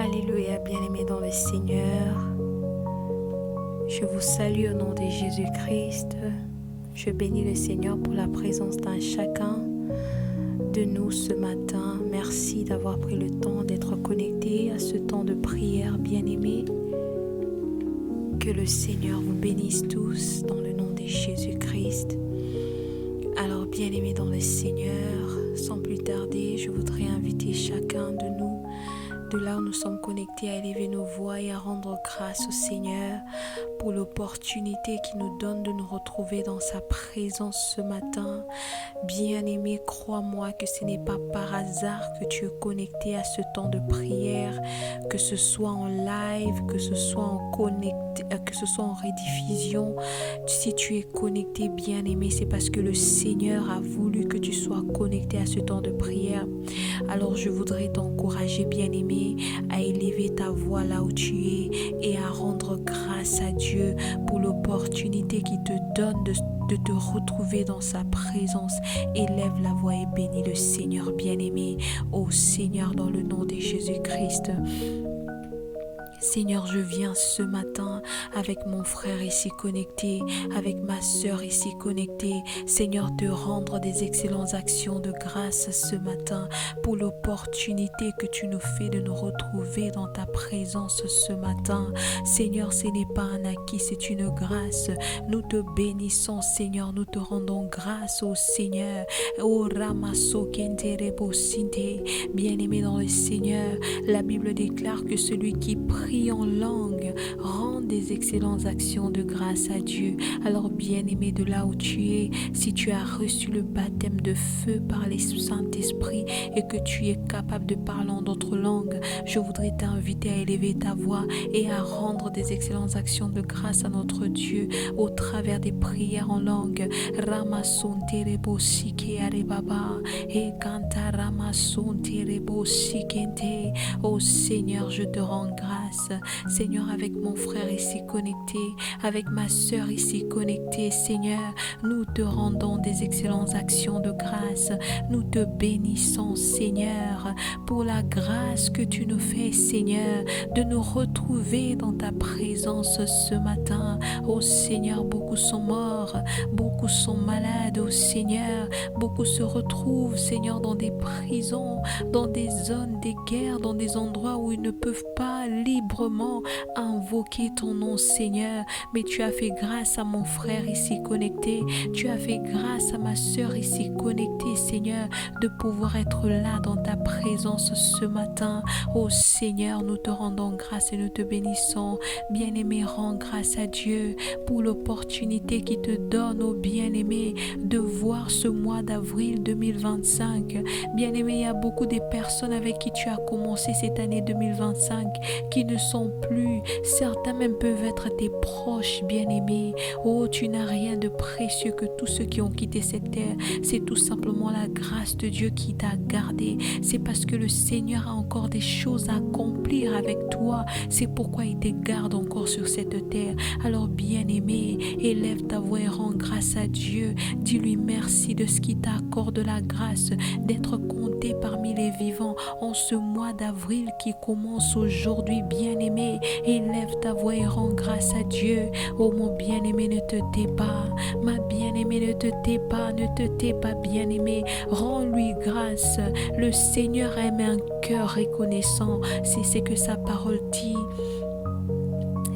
Alléluia, bien-aimés dans le Seigneur. Je vous salue au nom de Jésus-Christ. Je bénis le Seigneur pour la présence d'un chacun de nous ce matin. Merci d'avoir pris le temps d'être connecté à ce temps de prière, bien-aimés. Que le Seigneur vous bénisse tous dans le nom de Jésus-Christ. Alors, bien-aimés dans le Seigneur, sans plus tarder, je voudrais inviter chacun de nous, de là où nous sommes connectés, à élever nos voix et à rendre grâce au Seigneur pour l'opportunité qu'il nous donne de nous retrouver dans sa présence ce matin. Bien-aimé, crois-moi que ce n'est pas par hasard que tu es connecté à ce temps de prière, que ce soit en live, que ce soit en rediffusion. Si tu es connecté, bien-aimé, c'est parce que le Seigneur a voulu que tu sois connecté à ce temps de prière. Alors je voudrais t'encourager, bien-aimé, à élever ta voix là où tu es et à rendre grâce à Dieu pour l'opportunité qu'il te donne de te retrouver dans sa présence. Élève la voix et bénis le Seigneur, bien-aimé. Ô Seigneur, dans le nom de Jésus-Christ. Seigneur, je viens ce matin avec mon frère ici connecté, avec ma sœur ici connectée. Seigneur, te rendre des excellentes actions de grâce ce matin pour l'opportunité que tu nous fais de nous retrouver dans ta présence ce matin. Seigneur, ce n'est pas un acquis, c'est une grâce. Nous te bénissons, Seigneur, nous te rendons grâce au Seigneur. Oh Ramasso Kenterebo Sinte, bien-aimé dans le Seigneur, la Bible déclare que celui qui prie en langue rend des excellentes actions de grâce à Dieu. Alors bien-aimé, de là où tu es, si tu as reçu le baptême de feu par le Saint-Esprit et que tu es capable de parler en d'autres langues, je voudrais t'inviter à élever ta voix et à rendre des excellentes actions de grâce à notre Dieu au travers des prières en langue. Ramasson terebo sike arebaba et kanta ramasson terebo sikente. Oh Seigneur, je te rends grâce. Seigneur, avec mon frère ici connecté, avec ma sœur ici connectée, Seigneur, nous te rendons des excellentes actions de grâce. Nous te bénissons, Seigneur, pour la grâce que tu nous fais, Seigneur, de nous retrouver dans ta présence ce matin. Oh Seigneur, beaucoup sont morts, beaucoup sont malades, oh Seigneur, beaucoup se retrouvent, Seigneur, dans des prisons, dans des zones de guerre, dans des endroits où ils ne peuvent pas librement invoquer ton nom, Seigneur. Mais tu as fait grâce à mon frère ici connecté, tu as fait grâce à ma sœur ici connectée, Seigneur, de pouvoir être là dans ta présence ce matin. Oh Seigneur, nous te rendons grâce et nous te bénissons. Bien-aimé, rends grâce à Dieu pour l'opportunité qu'il te donne, oh bien-aimé, de voir ce mois d'avril 2025. Bien-aimé, il y a beaucoup de personnes avec qui tu as commencé cette année 2025 qui ne sont plus. Certains même peuvent être tes proches, bien-aimés. Oh, tu n'as rien de précieux que tous ceux qui ont quitté cette terre. C'est tout simplement la grâce de Dieu qui t'a gardé. C'est parce que le Seigneur a encore des choses à accomplir avec toi. C'est pourquoi il te garde encore sur cette terre. Alors, bien-aimé, élève ta voix et rends grâce à Dieu. Dis-lui merci de ce qu'il t'accorde la grâce d'être compté parmi les vivants en ce mois d'avril qui commence aujourd'hui. Bien-aimé, élève ta voix et rends grâce à Dieu. Oh mon bien-aimé, ne te tais pas. Ma bien-aimée, ne te tais pas, ne te tais pas, bien-aimé. Rends-lui grâce. Le Seigneur aime un cœur reconnaissant. C'est ce que sa parole dit.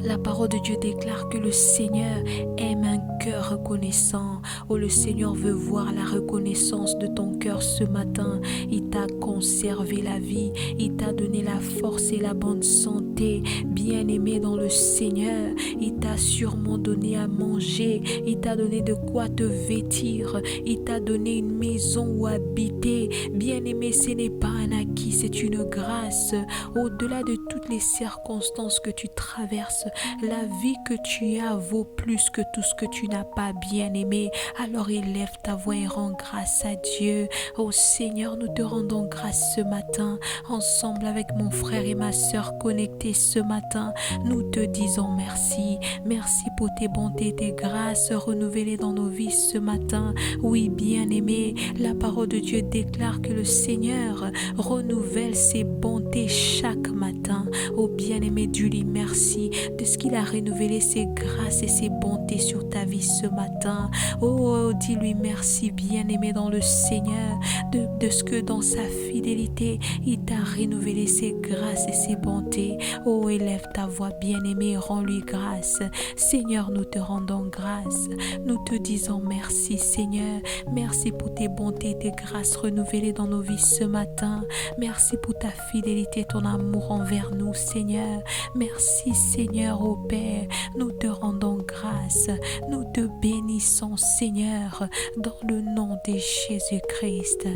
La parole de Dieu déclare que le Seigneur aime un cœur reconnaissant. Oh, le Seigneur veut voir la reconnaissance de ton cœur ce matin. Il t'a conservé la vie. Il t'a donné la force et la bonne santé. Bien-aimé dans le Seigneur, il t'a sûrement donné à manger. Il t'a donné de quoi te vêtir. Il t'a donné une maison où habiter. Bien-aimé, ce n'est pas un acquis, c'est une grâce. Au-delà de toutes les circonstances que tu traverses, la vie que tu as vaut plus que tout ce que tu n'as pas, bien-aimé. Alors élève ta voix et rends grâce à Dieu. Oh Seigneur, nous te rendons grâce ce matin. Ensemble avec mon frère et ma sœur connectés ce matin, nous te disons merci. Merci pour tes bontés, tes grâces renouvelées dans nos vies ce matin. Oui, bien-aimé, la parole de Dieu déclare que le Seigneur renouvelle ses bontés chaque matin. Oh bien-aimé, dis-lui merci de ce qu'il a renouvelé ses grâces et ses bontés sur ta vie ce matin. Oh, dis-lui merci, bien-aimé dans le Seigneur, de ce que dans sa fidélité, il t'a renouvelé ses grâces et ses bontés. Oh, élève ta voix, bien-aimé, rends-lui grâce. Seigneur, nous te rendons grâce. Nous te disons merci, Seigneur. Merci pour tes bontés, tes grâces renouvelées dans nos vies ce matin. Merci pour ta fidélité, ton amour envers nous, Seigneur. Merci, Seigneur, ô Père. Nous te rendons grâce. Nous te bénissons, Seigneur, dans le nom de Jésus-Christ.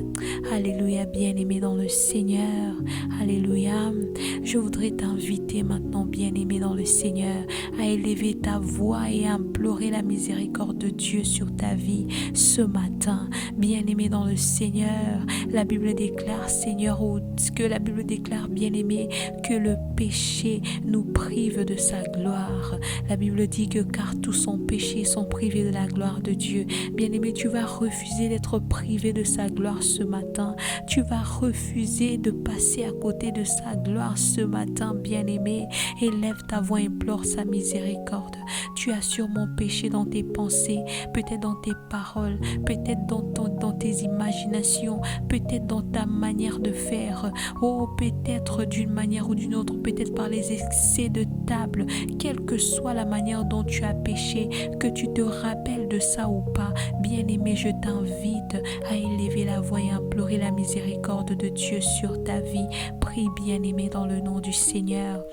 Alléluia, bien-aimé dans le Seigneur. Alléluia. Je voudrais t'inviter maintenant, bien-aimé dans le Seigneur, à élever ta voix et à implorer la miséricorde de Dieu sur ta vie ce matin. Bien-aimé dans le Seigneur, la Bible déclare, Seigneur, que la Bible déclare, bien-aimé, que le péché nous prive de sa gloire. La Bible dit que car tous sont péchés, sont privés de la gloire de Dieu. Bien-aimé, tu vas refuser d'être privé de sa gloire ce matin. Tu vas refuser de passer à côté de sa gloire ce matin, bien-aimé. Élève ta voix, implore sa miséricorde. Tu as sûrement péché dans tes pensées, peut-être dans tes paroles, peut-être dans tes imaginations, peut-être dans ta manière de faire. Oh, peut-être d'une manière ou d'une autre, peut-être par les excès de table. Quelle que soit la manière dont tu as péché, que tu te rappelles de ça ou pas, bien-aimé, je t'invite à élever la voix et à implorer la miséricorde de Dieu sur ta vie. Prie, bien-aimé, dans le nom du Seigneur.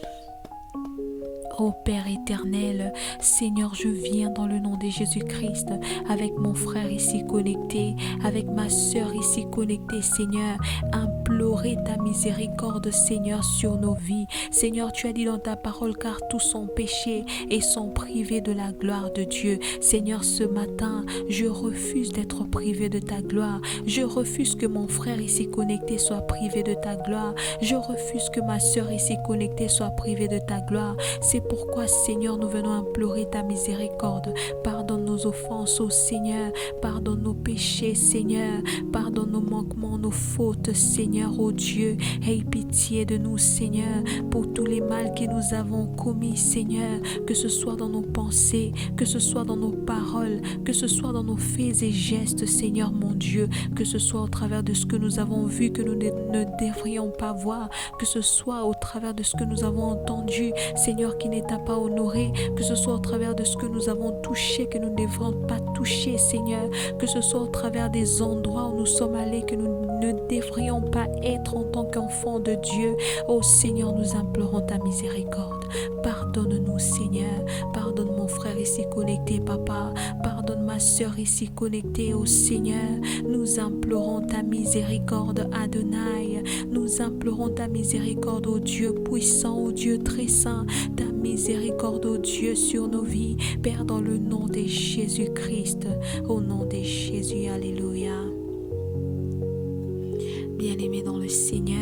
Ô Père éternel, Seigneur, je viens dans le nom de Jésus-Christ avec mon frère ici connecté, avec ma sœur ici connectée, Seigneur, implorer ta miséricorde, Seigneur, sur nos vies. Seigneur, tu as dit dans ta parole, car tous sont péchés et sont privés de la gloire de Dieu. Seigneur, ce matin, je refuse d'être privé de ta gloire. Je refuse que mon frère ici connecté soit privé de ta gloire. Je refuse que ma sœur ici connectée soit privée de ta gloire. C'est pourquoi, Seigneur, nous venons implorer ta miséricorde. Pardonne nos offenses, ô Seigneur. Pardonne nos péchés, Seigneur. Pardonne nos manquements, nos fautes, Seigneur, ô Dieu. Aie pitié de nous, Seigneur, pour tous les mal que nous avons commis, Seigneur. Que ce soit dans nos pensées, que ce soit dans nos paroles, que ce soit dans nos faits et gestes, Seigneur, mon Dieu. Que ce soit au travers de ce que nous avons vu, que nous ne devrions pas voir. Que ce soit au travers de ce que nous avons entendu, Seigneur, qui ne t'a pas honoré, que ce soit au travers de ce que nous avons touché, que nous ne devrons pas toucher, Seigneur, que ce soit au travers des endroits où nous sommes allés, que nous ne devrions pas être en tant qu'enfants de Dieu. Oh Seigneur, nous implorons ta miséricorde. Pardonne-nous, Seigneur. Pardonne mon frère ici connecté, Papa. Pardonne ma sœur ici connectée, oh Seigneur. Nous implorons ta miséricorde, Adonai. Nous implorons ta miséricorde, ô Dieu puissant, ô Dieu très saint. Ta miséricorde, ô Dieu, sur nos vies. Père, dans le nom de Jésus-Christ. Au nom de Jésus, alléluia. Bien-aimé dans le Seigneur,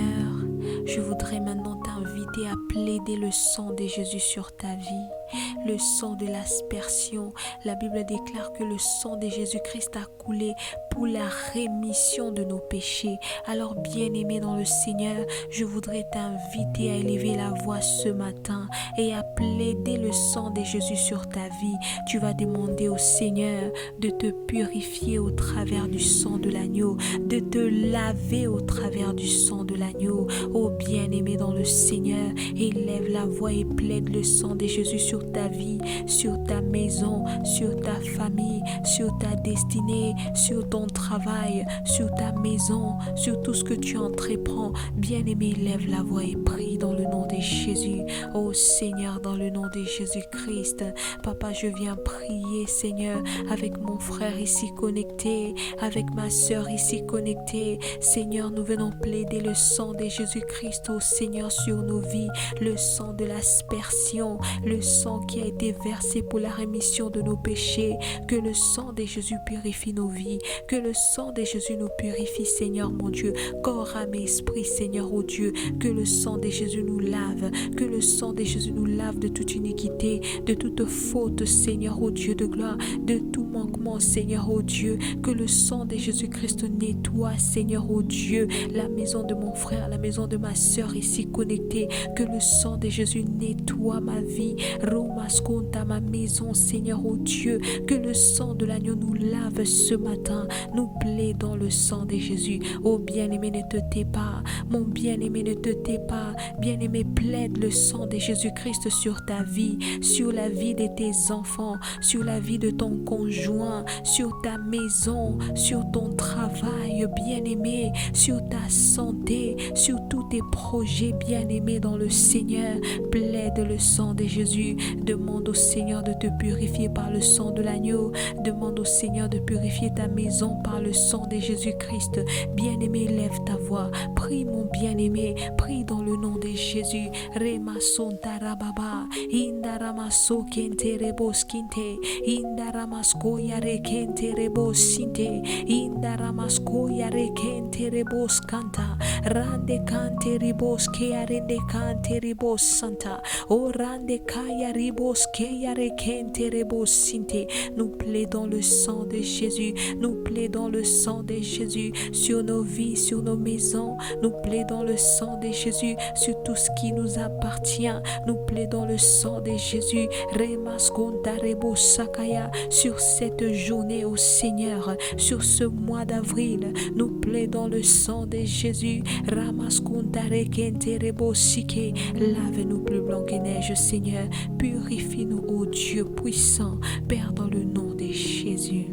je voudrais maintenant t'inviter à plaider le sang de Jésus sur ta vie, le sang de l'aspersion. La Bible déclare que le sang de Jésus-Christ a coulé pour la rémission de nos péchés. Alors, bien-aimé dans le Seigneur, je voudrais t'inviter à élever la voix ce matin et à plaider le sang de Jésus sur ta vie. Tu vas demander au Seigneur de te purifier au travers du sang de l'agneau, de te laver au travers du sang de l'agneau. Oh bien-aimé dans le Seigneur, élève la voix et plaide le sang de Jésus sur ta vie, sur ta maison, sur ta famille, sur ta destinée, sur ton travail, sur ta maison, sur tout ce que tu entreprends. Bien-aimé, lève la voix et prie dans le nom de Jésus. Oh Seigneur, dans le nom de Jésus-Christ, Papa, je viens prier, Seigneur, avec mon frère ici connecté, avec ma sœur ici connectée. Seigneur, nous venons plaider le sang de Jésus-Christ, oh Seigneur, sur nos vies, le sang de l'aspersion, le sang qui a été versé pour la rémission de nos péchés. Que le sang de Jésus purifie nos vies, que le sang de Jésus nous purifie, Seigneur mon Dieu, corps, âme et esprit, Seigneur, oh Dieu, que le sang de Jésus nous lave, que le sang de Jésus nous lave de toute iniquité, de toute faute, Seigneur, oh Dieu de gloire, de tout manquement, Seigneur, oh Dieu, que le sang de Jésus-Christ nettoie, Seigneur, oh Dieu, la maison de mon frère, la maison de ma sœur ici connectée, que le sang de Jésus nettoie ma vie, Romasconta, ma maison, Seigneur, oh Dieu, que le sang de l'agneau nous lave ce matin, nous plaidons le sang de Jésus. Oh bien-aimé, ne te tais pas, mon bien-aimé, ne te tais pas, bien-aimé, plaide le sang de Jésus-Christ sur ta vie, sur la vie de tes enfants, sur la vie de ton conjoint, sur ta maison, sur ton travail, bien-aimé, sur ta santé, sur tous tes projets, bien-aimé dans le Seigneur. Plaide le sang de Jésus. Demande au Seigneur de te purifier par le sang de l'agneau. Demande au Seigneur de purifier ta maison par le sang de Jésus-Christ. Bien-aimé, lève ta voix. Prie, mon bien-aimé. Prie dans le nom de Jésus. Rema sonta rababa. Indaramaso kente rebos kinte. Indaramasko yare kente rebos sinte. Indaramasko yare kente rebos kanta. Rande kante ribos ke arende kante ribos santa. O rande kaya ribos ke yare kente rebos sinte. Nous plaidons le sang de Jésus. Nous plaidons le sang de Jésus sur nos vies, sur nos maisons. Nous plaidons le sang de Jésus sur tout ce qui nous appartient. Nous plaidons le sang de Jésus. Remaskonda rebo sakaya sur cette journée au Seigneur, sur ce mois d'avril. Nous plaidons le sang de Jésus. Ramaskonda rekente rebo sike. Lave-nous plus blanc que neige, Seigneur. Purifie-nous, ô Dieu puissant, Père, dans le nom de Jésus.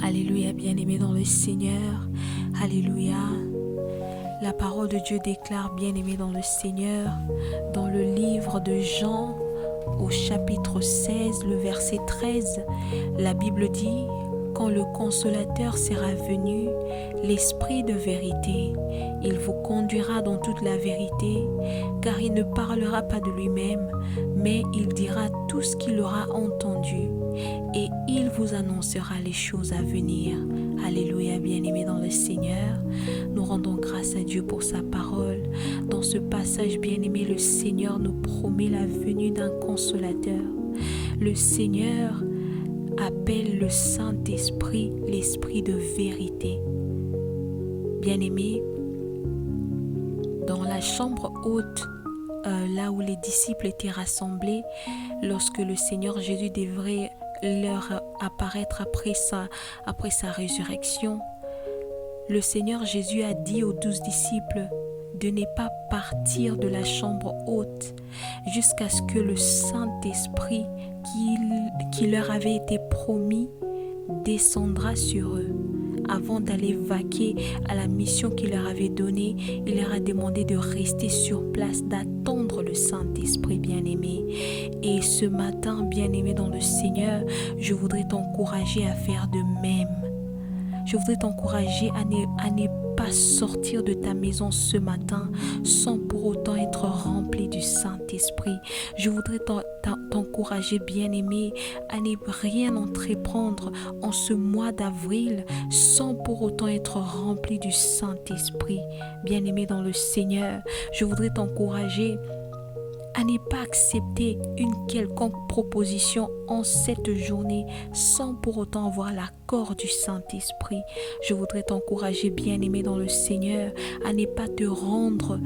Alléluia, bien-aimé dans le Seigneur. Alléluia. La parole de Dieu déclare, bien-aimé dans le Seigneur, dans le livre de Jean, au chapitre 16, le verset 13, la Bible dit: quand le Consolateur sera venu, l'Esprit de vérité, il vous conduira dans toute la vérité, car il ne parlera pas de lui-même, mais il dira tout ce qu'il aura entendu, et il vous annoncera les choses à venir. Alléluia, bien-aimés dans le Seigneur. Nous rendons grâce à Dieu pour sa parole. Dans ce passage, bien-aimé, le Seigneur nous promet la venue d'un consolateur. Le Seigneur appelle le Saint-Esprit l'Esprit de vérité. Bien-aimé, dans la chambre haute, là où les disciples étaient rassemblés, lorsque le Seigneur Jésus devrait leur apparaître après sa résurrection, le Seigneur Jésus a dit aux 12 disciples de ne pas partir de la chambre haute jusqu'à ce que le Saint-Esprit qui leur avait été promis descendra sur eux. Avant d'aller vaquer à la mission qu'il leur avait donnée, il leur a demandé de rester sur place, d'attendre le Saint-Esprit, bien-aimé. Et ce matin, bien-aimé dans le Seigneur, je voudrais t'encourager à faire de même. Je voudrais t'encourager à ne pas sortir de ta maison ce matin sans pour autant être rempli du Saint-Esprit. Je voudrais t'encourager, bien-aimé, à ne rien entreprendre en ce mois d'avril sans pour autant être rempli du Saint-Esprit. Bien-aimé dans le Seigneur, je voudrais t'encourager à ne pas accepter une quelconque proposition en cette journée sans pour autant avoir l'accord du Saint-Esprit. Je voudrais t'encourager, bien-aimé dans le Seigneur, à ne pas te rendre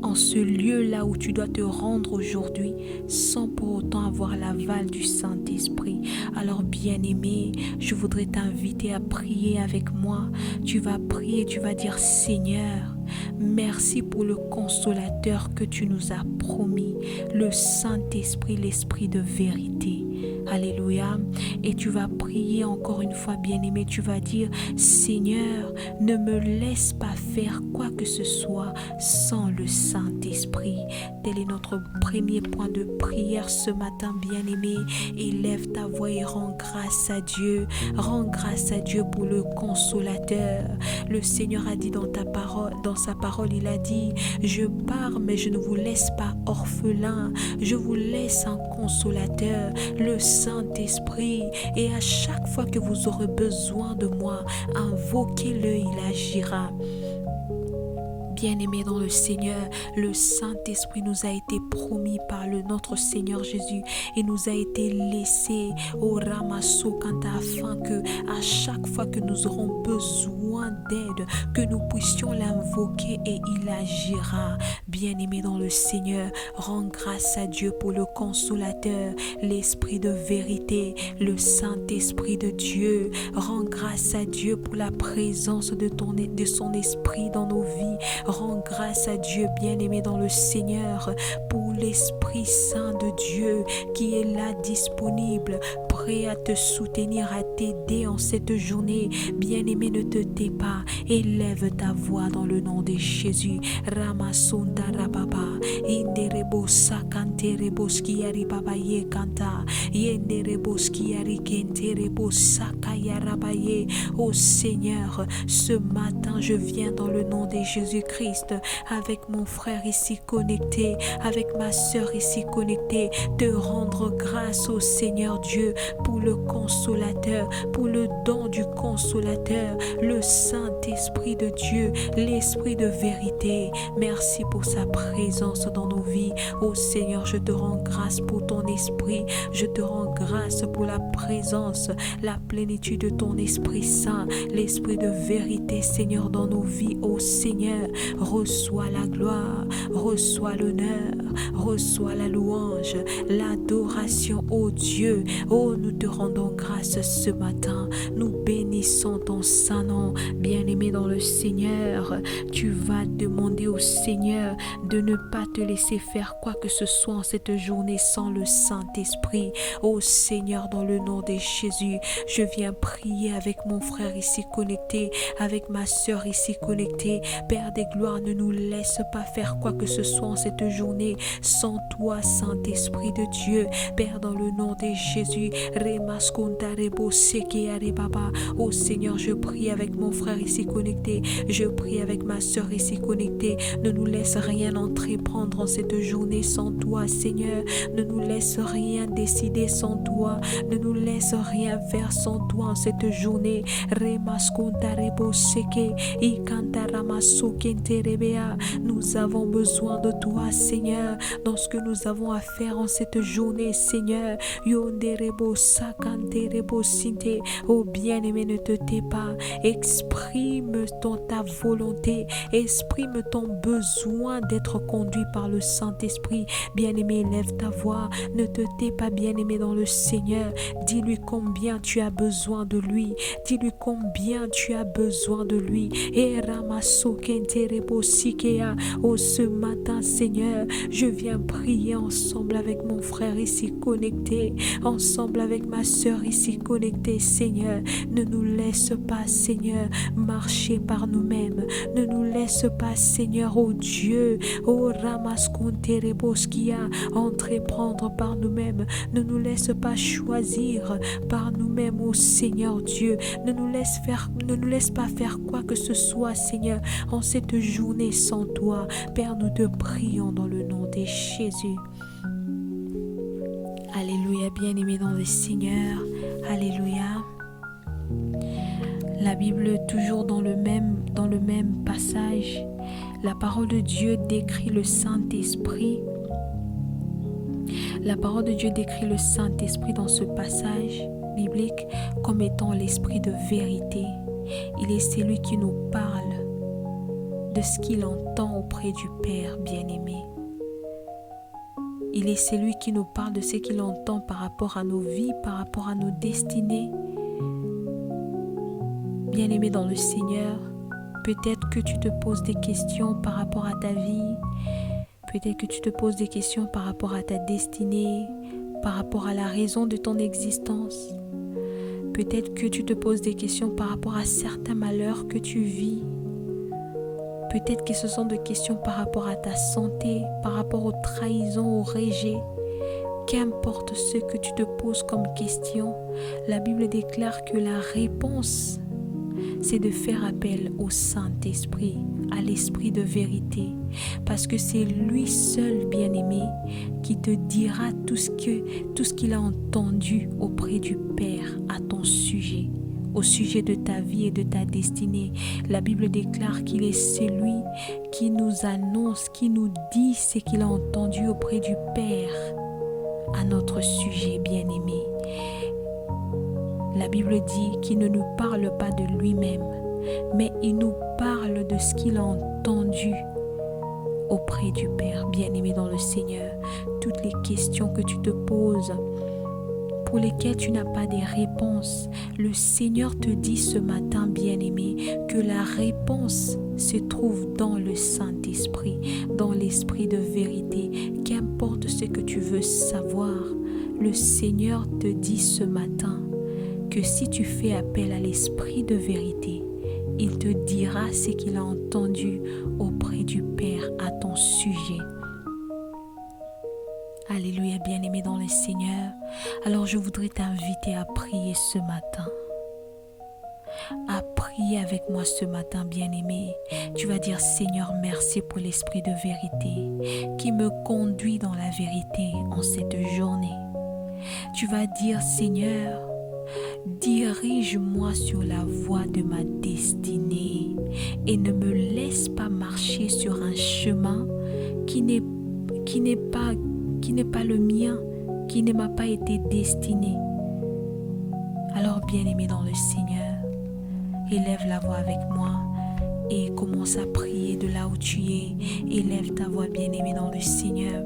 en ce lieu-là où tu dois te rendre aujourd'hui sans pour autant avoir l'aval du Saint-Esprit. Alors, bien-aimé, je voudrais t'inviter à prier avec moi. Tu vas prier, tu vas dire: Seigneur, merci pour le consolateur que tu nous as promis, le Saint-Esprit, l'Esprit de vérité. Alléluia. Et tu vas prier encore une fois, bien-aimé, tu vas dire: Seigneur, ne me laisse pas faire quoi que ce soit sans le Saint-Esprit. Tel est notre premier point de prière ce matin, bien-aimé. Élève ta voix et rends grâce à Dieu. Rends grâce à Dieu pour le consolateur. Le Seigneur a dit dans sa parole, il a dit: je pars, mais je ne vous laisse pas orphelins. Je vous laisse un consolateur, le Saint-Esprit. Et à chaque fois que vous aurez besoin de moi, invoquez-le, il agira. Bien-aimés dans le Seigneur, le Saint-Esprit nous a été promis par notre Seigneur Jésus et nous a été laissé au ramasso kanta, afin que à chaque fois que nous aurons besoin d'aide, que nous puissions l'invoquer et il agira. Bien-aimés dans le Seigneur, rends grâce à Dieu pour le consolateur, l'Esprit de vérité, le Saint-Esprit de Dieu. Rends grâce à Dieu pour la présence de son Esprit dans nos vies. Rends grâce à Dieu, bien-aimé dans le Seigneur, pour l'Esprit Saint de Dieu qui est là disponible, prêt à te soutenir, à t'aider en cette journée. Bien-aimé, ne te tais pas, élève ta voix dans le nom de Jésus. Ramasonda rababa, inderebo sakanterebo skiari baba ye kanta, yenderebo skiari kenterebo sakaya rabaye. Ô Seigneur, ce matin je viens dans le nom de Jésus-Christ avec mon frère ici connecté, avec ma sœur ici connectée, te rendre grâce au Seigneur Dieu pour le consolateur, pour le don du consolateur, le Saint-Esprit de Dieu, l'Esprit de vérité. Merci pour sa présence dans nos vies. Ô Seigneur, je te rends grâce pour ton Esprit, je te rends grâce pour la présence, la plénitude de ton Esprit Saint, l'Esprit de vérité, Seigneur, dans nos vies. Ô Seigneur, reçois la gloire, reçois l'honneur, reçois la louange, l'adoration, ô Dieu. Oh, nous te rendons grâce ce matin, nous bénissons ton saint nom. Bien-aimé dans le Seigneur, tu vas demander au Seigneur de ne pas te laisser faire quoi que ce soit en cette journée sans le Saint-Esprit. Ô Seigneur, dans le nom de Jésus, je viens prier avec mon frère ici connecté, avec ma sœur ici connectée. Père des gloires, ne nous laisse pas faire quoi que ce soit en cette journée sans toi, Saint-Esprit de Dieu. Père, dans le nom de Jésus, ô Seigneur, je prie avec mon frère ici connecté, je prie avec ma sœur ici connectée. Ne nous laisse rien entreprendre en cette journée sans toi, Seigneur. Ne nous laisse rien décider sans toi. Ne nous laisse rien faire sans toi en cette journée. Nous avons besoin de toi, Seigneur, dans ce que nous avons à faire en cette journée, Seigneur. Oh bien-aimé, ne te tais pas. Exprime ta volonté. Exprime ton besoin d'être conduit par le Saint-Esprit. Bien-aimé, lève ta voix. Ne te tais pas, bien-aimé dans le Seigneur. Dis-lui combien tu as besoin de lui. Dis-lui combien tu as besoin de lui. Et oh, ce matin, Seigneur, je viens prier ensemble avec mon frère ici connecté, ensemble avec ma sœur ici connectée, Seigneur. Ne nous laisse pas, Seigneur, marcher par nous-mêmes. Ne nous laisse pas, Seigneur, oh Dieu, oh Ramaskontereboskia, entreprendre par nous-mêmes. Ne nous laisse pas choisir par nous-mêmes, oh Seigneur Dieu. Ne nous laisse pas faire quoi que ce soit, Seigneur, en cette journée sans toi. Père, nous te prions dans le nom de Jésus. Alléluia, bien-aimé dans le Seigneur. Alléluia. La Bible, toujours dans le même passage, La parole de Dieu décrit le Saint-Esprit. La parole de Dieu décrit le Saint-Esprit dans ce passage biblique comme étant l'esprit de vérité. Il est celui qui nous parle de ce qu'il entend auprès du Père bien-aimé. Il est celui qui nous parle de ce qu'il entend par rapport à nos vies, par rapport à nos destinées. Bien-aimé dans le Seigneur, peut-être que tu te poses des questions par rapport à ta vie. Peut-être que tu te poses des questions par rapport à ta destinée, par rapport à la raison de ton existence. Peut-être que tu te poses des questions par rapport à certains malheurs que tu vis. Peut-être que ce sont des questions par rapport à ta santé, par rapport aux trahisons, aux rejets. Qu'importe ce que tu te poses comme question, la Bible déclare que la réponse, c'est de faire appel au Saint-Esprit, à l'Esprit de vérité. Parce que c'est lui seul, bien-aimé, qui te dira tout ce qu'il a entendu auprès du Père à ton sujet, au sujet de ta vie et de ta destinée. La Bible déclare qu'il est celui qui nous annonce, qui nous dit ce qu'il a entendu auprès du Père à notre sujet, bien-aimé. La Bible dit qu'il ne nous parle pas de lui-même, mais il nous parle de ce qu'il a entendu auprès du Père. Bien-aimé dans le Seigneur, toutes les questions que tu te poses, pour lesquelles tu n'as pas des réponses, le Seigneur te dit ce matin, bien-aimé, que la réponse se trouve dans le Saint-Esprit, dans l'Esprit de vérité. Qu'importe ce que tu veux savoir, le Seigneur te dit ce matin que si tu fais appel à l'Esprit de vérité, il te dira ce qu'il a entendu auprès du Père à ton sujet. Alléluia, bien-aimé dans le Seigneur. Alors je voudrais t'inviter à prier ce matin. À prier avec moi ce matin, bien-aimé. Tu vas dire, Seigneur, merci pour l'Esprit de vérité qui me conduit dans la vérité en cette journée. Tu vas dire, Seigneur, dirige-moi sur la voie de ma destinée et ne me laisse pas marcher sur un chemin qui n'est pas le mien, qui ne m'a pas été destiné. Alors, bien-aimé dans le Seigneur, élève la voix avec moi et commence à prier de là où tu es. Élève ta voix, bien-aimé dans le Seigneur.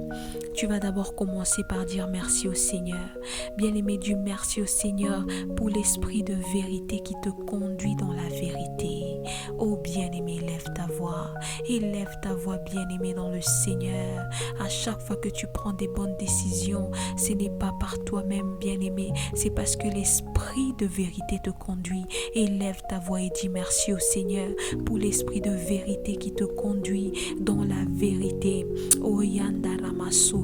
Tu vas d'abord commencer par dire merci au Seigneur. Bien-aimé, dis merci au Seigneur pour l'Esprit de vérité qui te conduit dans la vérité. Oh bien-aimé, élève ta voix. Élève ta voix, bien-aimé, dans le Seigneur. À chaque fois que tu prends des bonnes décisions, ce n'est pas par toi-même, bien-aimé. C'est parce que l'Esprit de vérité te conduit. Élève ta voix et dis merci au Seigneur pour l'Esprit de vérité qui te conduit dans la vérité. Oh Yandaramaso.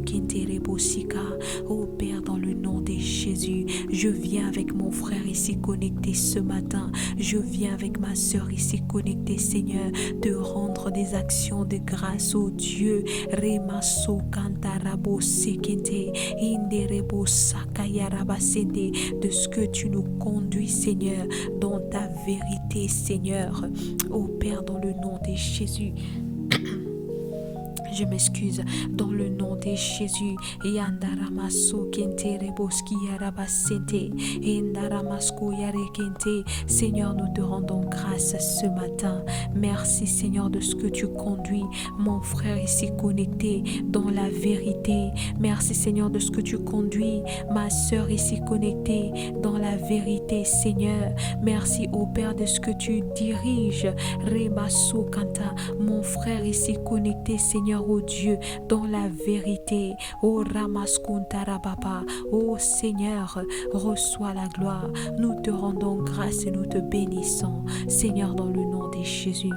Oh Père, dans le nom de Jésus, je viens avec mon frère ici connecté ce matin. Je viens avec ma soeur ici connectée, Seigneur, te rendre des actions de grâce, oh Dieu. Remaso kantarabo sekente, inderebo sakayarabasende, de ce que tu nous conduis, Seigneur, dans ta vérité, Seigneur. Oh Père, dans le nom de Jésus. Je m'excuse, dans le nom de Jésus. Seigneur, nous te rendons grâce ce matin. Merci, Seigneur, de ce que tu conduis mon frère ici connecté dans la vérité. Merci, Seigneur, de ce que tu conduis ma soeur ici connectée dans la vérité, Seigneur. Merci, ô Père, de ce que tu diriges Remaso Kanta, mon frère ici connecté, Seigneur, oh Dieu, dans la vérité. Oh Ramaskuntarababa, oh Seigneur, reçois la gloire. Nous te rendons grâce et nous te bénissons, Seigneur, dans le nom de Jésus.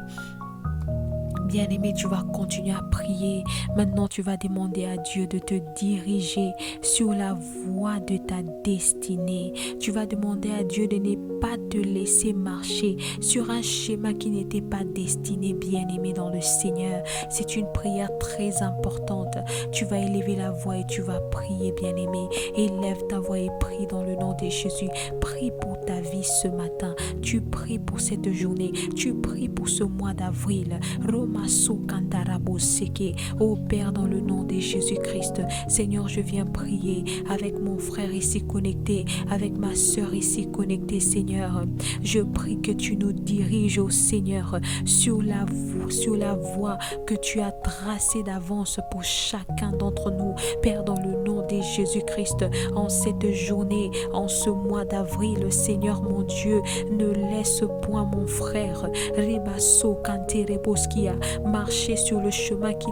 Bien-aimé, tu vas continuer à prier. Maintenant, tu vas demander à Dieu de te diriger sur la voie de ta destinée. Tu vas demander à Dieu de ne pas te laisser marcher sur un schéma qui n'était pas destiné, bien-aimé dans le Seigneur. C'est une prière très importante. Tu vas élever la voix et tu vas prier, bien-aimé. Élève ta voix et prie dans le nom de Jésus. Prie pour ta vie ce matin. Tu pries pour cette journée. Tu pries pour ce mois d'avril. Roma Remaso Kantarabo Seke. Oh Père, dans le nom de Jésus-Christ, Seigneur, je viens prier avec mon frère ici connecté, avec ma sœur ici connectée, Seigneur. Je prie que tu nous diriges, oh Seigneur, sur la voie que tu as tracée d'avance pour chacun d'entre nous. Père, dans le nom de Jésus-Christ, en cette journée, en ce mois d'avril, Seigneur mon Dieu, ne laisse point mon frère Rebaso Kantereboskia marcher sur le chemin qui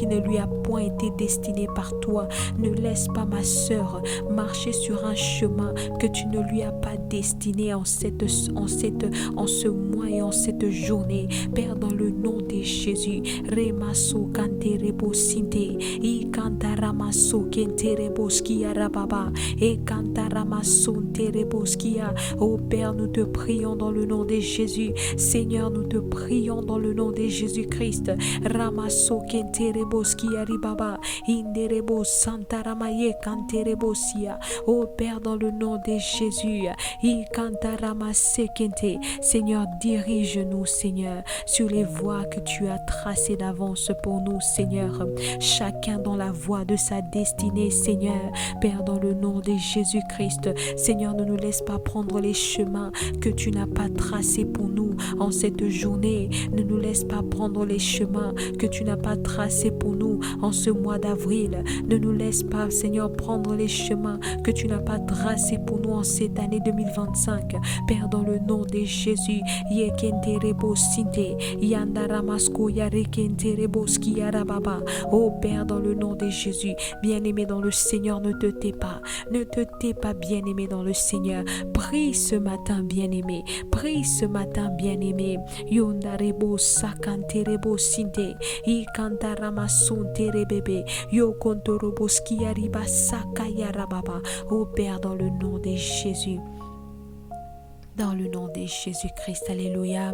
ne lui a point été destiné par toi. Ne laisse pas ma sœur marcher sur un chemin que tu ne lui as pas destiné en ce mois et en cette journée. Père, dans le nom de Jésus, Remaso Kanterebosinte, I Kantaramaso Kentereboskia Rababa, et Kantaramaso Tereboskia. Oh Père, nous te prions dans le nom de Jésus. Seigneur, nous te prions dans le nom de Jésus-Christ. Ramaso Kentereboskia Ribaba, Inderebo Santaramaye Kanterebosia. Oh Père, dans le nom de Jésus, I Kantaramase Kente. Seigneur, dirige-nous, Seigneur, sur les voies que tu as tracées d'avance pour nous, Seigneur. Chacun dans la voie de sa destinée, Seigneur. Père, dans le nom de Jésus-Christ, Seigneur, ne nous laisse pas prendre les chemins que tu n'as pas tracés pour nous en cette journée. Ne nous laisse pas prendre les chemins que tu n'as pas tracés pour nous en ce mois d'avril. Ne nous laisse pas, Seigneur, prendre les chemins que tu n'as pas tracés pour nous en cette année 2025. Père, dans le nom de Jésus, Yekenterebo Sinte, Yandaramasko Yarekenterebo Skiarababa. Oh Père, dans le nom de Jésus, bien-aimé dans le Seigneur, ne te tais pas. Ne te tais pas, bien-aimé dans le Seigneur. Prie ce matin, bien-aimé. Prie ce matin, bien-aimé. Yondarebo Sakanterebo Sinte, Ikantaramason Terebebe, Yokontorobo Skiariba Sakayarababa. Oh Père, dans le nom de Jésus. Dans le nom de Jésus-Christ, alléluia.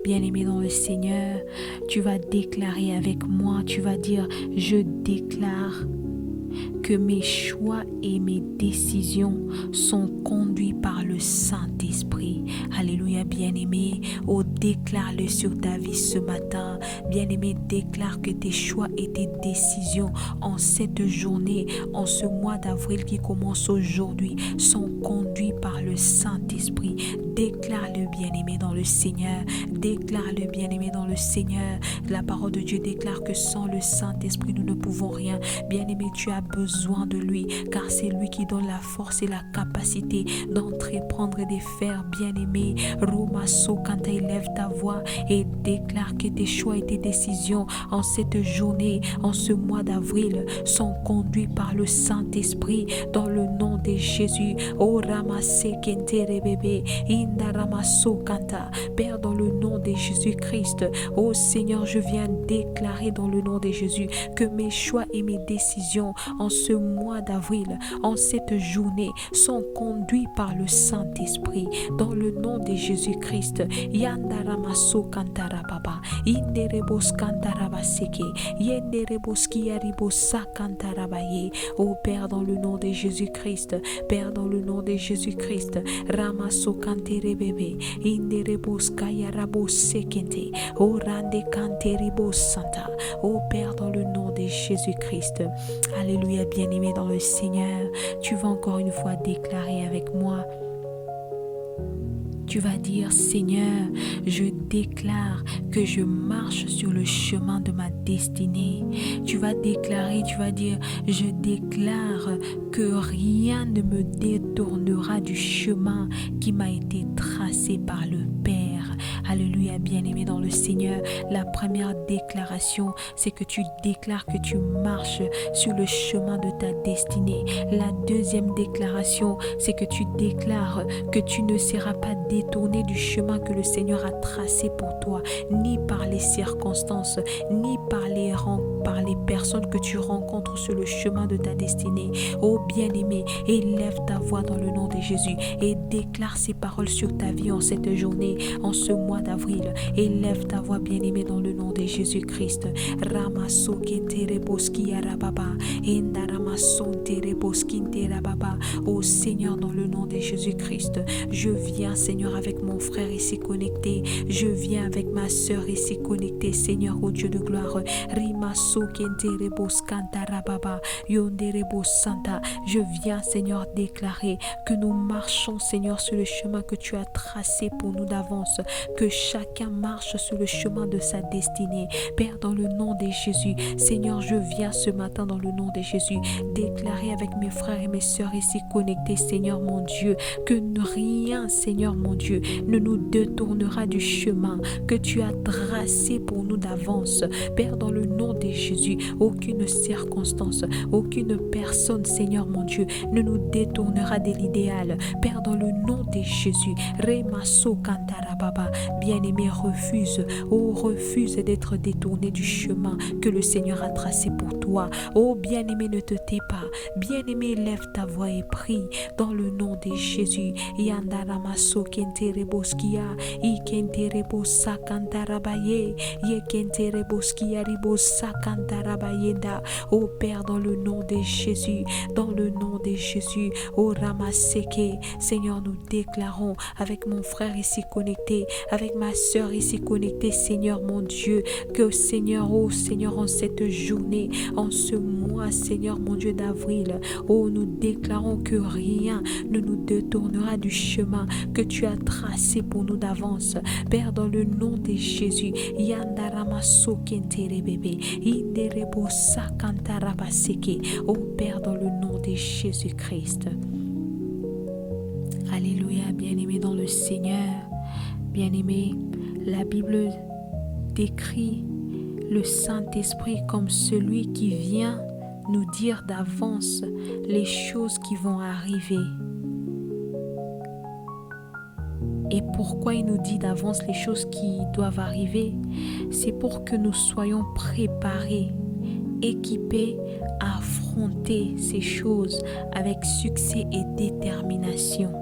Bien-aimé dans le Seigneur, tu vas déclarer avec moi, tu vas dire, je déclare que mes choix et mes décisions sont conduits par le Saint-Esprit. Alléluia, bien-aimé. Oh, déclare-le sur ta vie ce matin. Bien-aimé, déclare que tes choix et tes décisions en cette journée, en ce mois d'avril qui commence aujourd'hui, sont conduits par le Saint-Esprit. Déclare-le, bien-aimé, dans le Seigneur. Déclare-le, bien-aimé, dans le Seigneur. La parole de Dieu déclare que sans le Saint-Esprit, nous ne pouvons rien. Bien-aimé, tu as besoin de lui, car c'est lui qui donne la force et la capacité d'entreprendre et de faire. Bien-aimé, Romaso, quand tu élèves ta voix et déclare que tes choix et tes décisions en cette journée, en ce mois d'avril, sont conduits par le Saint-Esprit dans le nom de Jésus. Oh Ramase Kentere bébé, Inda Ramaso Kanta. Père, dans le nom de Jésus-Christ, oh Seigneur, je viens déclarer dans le nom de Jésus que mes choix et mes décisions en ce mois d'avril, en cette journée, sont conduits par le Saint-Esprit dans le nom de Jésus-Christ. Yandaramaso Kantarababa, Inderebos Kantarabaseke, Yenderebos Kiaribosa Kantarabaye. Oh Père, dans le nom de Jésus-Christ, Père, dans le nom de Jésus-Christ, Ramaso Kanterebebe, Inderebos Kayarabos Sekente, Oh Rande Kanteribos Santa. Oh Père, dans le nom de Jésus-Christ. Alléluia, bien-aimé dans le Seigneur. Tu vas encore une fois déclarer avec moi. Tu vas dire, Seigneur, je déclare que je marche sur le chemin de ma destinée. Tu vas déclarer, tu vas dire, je déclare que rien ne me détournera du chemin qui m'a été tracé par le Père. Alléluia, bien-aimé dans le Seigneur. La première déclaration, c'est que tu déclares que tu marches sur le chemin de ta destinée. La deuxième déclaration, c'est que tu déclares que tu ne seras pas détourné du chemin que le Seigneur a tracé pour toi, ni par les circonstances, ni par par les personnes que tu rencontres sur le chemin de ta destinée. Oh bien-aimé, élève ta voix dans le nom de Jésus et déclare ces paroles sur ta vie en cette journée, en ce mois d'avril. Élève ta voix, bien-aimé, dans le nom de Jésus-Christ. Ramasso kentereboski arababa, endaramason tereboski terababa. Oh Seigneur, dans le nom de Jésus-Christ, je viens, Seigneur, avec mon frère ici connecté. Je viens avec ma sœur ici connectée, Seigneur, au Dieu de gloire. Rimasso kenterebos kantarababa, yonderebos santa. Je viens, Seigneur, déclarer que nous marchons, Seigneur, sur le chemin que tu as tracé pour nous d'avance, que chacun marche sur le chemin de sa destinée. Père, dans le nom de Jésus, Seigneur, je viens ce matin dans le nom de Jésus déclarer avec mes frères et mes sœurs ici connectés, Seigneur mon Dieu, que rien, Seigneur mon Dieu, ne nous détournera du chemin que tu as tracé pour nous d'avance. Père, dans le nom de Jésus, aucune circonstance, aucune personne, Seigneur mon Dieu, ne nous détournera de l'idéal. Père, dans le nom de Jésus, Remasso Kantarababa, bien-aimé, refuse d'être détourné du chemin que le Seigneur a tracé pour toi. Oh bien-aimé, ne te tais pas. Bien-aimé, lève ta voix et prie dans le nom de Jésus. Yandaramasso kentereboskia, ikenterebosa kantarabaye, yekentereboskia ribosa kantarabayenda. Oh Père, dans le nom de Jésus, dans le nom de Jésus, oh Ramaseke, Seigneur, nous déclarons avec mon frère ici connecté, avec ma sœur ici connectée, Seigneur mon Dieu, que Seigneur, oh Seigneur, en cette journée, en ce mois, Seigneur mon Dieu d'avril, oh nous déclarons que rien ne nous détournera du chemin que tu as tracé pour nous d'avance. Père, dans le nom de Jésus, Yandaramaso kenterebebe, inderebo sakantarabaseke, oh Père, dans le nom de Jésus-Christ. Alléluia, bien-aimé dans le Seigneur. Bien-aimé, la Bible décrit le Saint-Esprit comme celui qui vient nous dire d'avance les choses qui vont arriver. Et pourquoi il nous dit d'avance les choses qui doivent arriver? C'est pour que nous soyons préparés, équipés à affronter ces choses avec succès et détermination.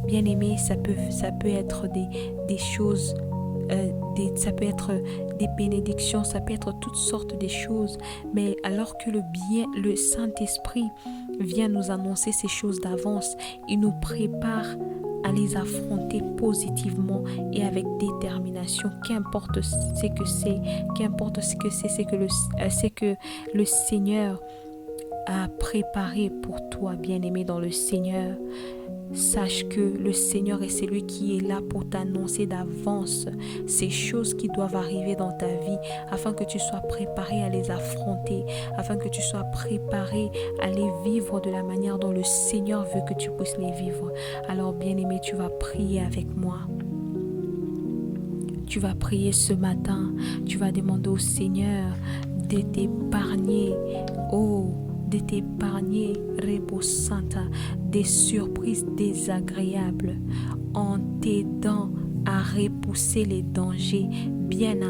Bien-aimé, ça peut être des choses, ça peut être des bénédictions, ça peut être toutes sortes de choses. Mais alors que le Saint-Esprit vient nous annoncer ces choses d'avance, il nous prépare à les affronter positivement et avec détermination. Qu'importe ce que c'est que le Seigneur a préparé pour toi, bien-aimé dans le Seigneur. Sache que le Seigneur est celui qui est là pour t'annoncer d'avance ces choses qui doivent arriver dans ta vie afin que tu sois préparé à les affronter, afin que tu sois préparé à les vivre de la manière dont le Seigneur veut que tu puisses les vivre. Alors bien-aimé, tu vas prier avec moi. Tu vas prier ce matin. Tu vas demander au Seigneur de t'épargner. De t'épargner, Rebo Santa, des surprises désagréables en t'aidant à repousser les dangers bien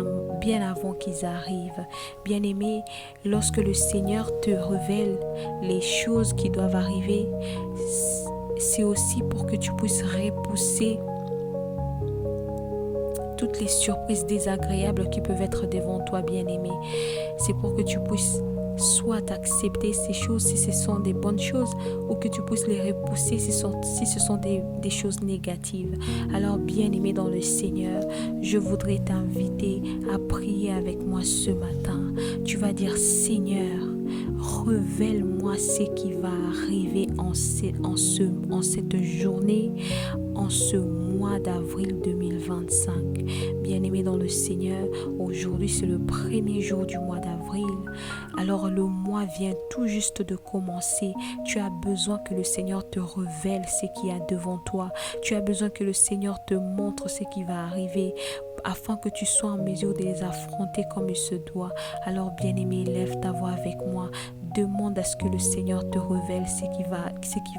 avant qu'ils arrivent. Bien-aimé, lorsque le Seigneur te révèle les choses qui doivent arriver, c'est aussi pour que tu puisses repousser toutes les surprises désagréables qui peuvent être devant toi, bien-aimé. C'est pour que tu puisses soit accepter ces choses si ce sont des bonnes choses, ou que tu puisses les repousser si ce sont des choses négatives. Alors bien-aimé dans le Seigneur, je voudrais t'inviter à prier avec moi ce matin. Tu vas dire: Seigneur, révèle-moi ce qui va arriver en cette journée, en ce mois d'avril 2025. Bien-aimé dans le Seigneur, aujourd'hui c'est le premier jour du mois d'avril. Alors le mois vient tout juste de commencer. Tu as besoin que le Seigneur te révèle ce qu'il y a devant toi. Tu as besoin que le Seigneur te montre ce qui va arriver afin que tu sois en mesure de les affronter comme il se doit. Alors bien-aimé, lève ta voix avec moi. Demande à ce que le Seigneur te révèle ce qui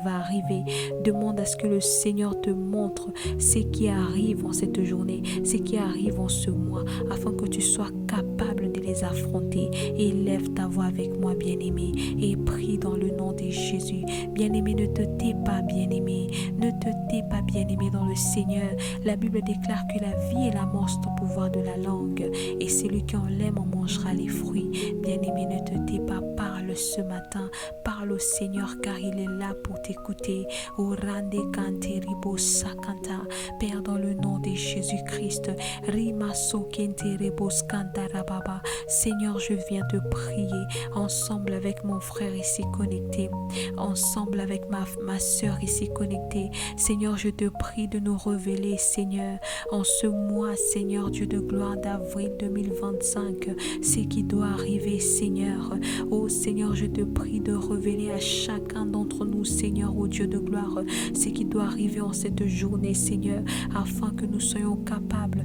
va arriver. Demande à ce que le Seigneur te montre ce qui arrive en cette journée, ce qui arrive en ce mois, afin que tu sois capable de les affronter. Élève ta voix avec moi, bien-aimé, et prie dans le nom de Jésus. Bien-aimé, ne te tais pas, bien-aimé. Ne te tais pas, bien-aimé, dans le Seigneur. La Bible déclare que la vie et la mort sont au pouvoir de la langue, et celui qui en l'aime en mangera les fruits. Bien-aimé, ne te tais pas, parle ce matin. Parle au Seigneur, car il est là pour t'écouter. Orande kante ribo sakanta. Père, dans le nom de Jésus-Christ, rimaso kente ribo skanta rababa. Seigneur, je viens te prier ensemble avec mon frère ici connecté, ensemble avec ma soeur ici connectée. Seigneur, je te prie de nous révéler, Seigneur, en ce mois, Seigneur Dieu de gloire d'avril 2025, ce qui doit arriver, Seigneur. Oh Seigneur, je te prie de révéler à chacun d'entre nous, Seigneur, oh Dieu de gloire, ce qui doit arriver en cette journée, Seigneur, afin que nous soyons capables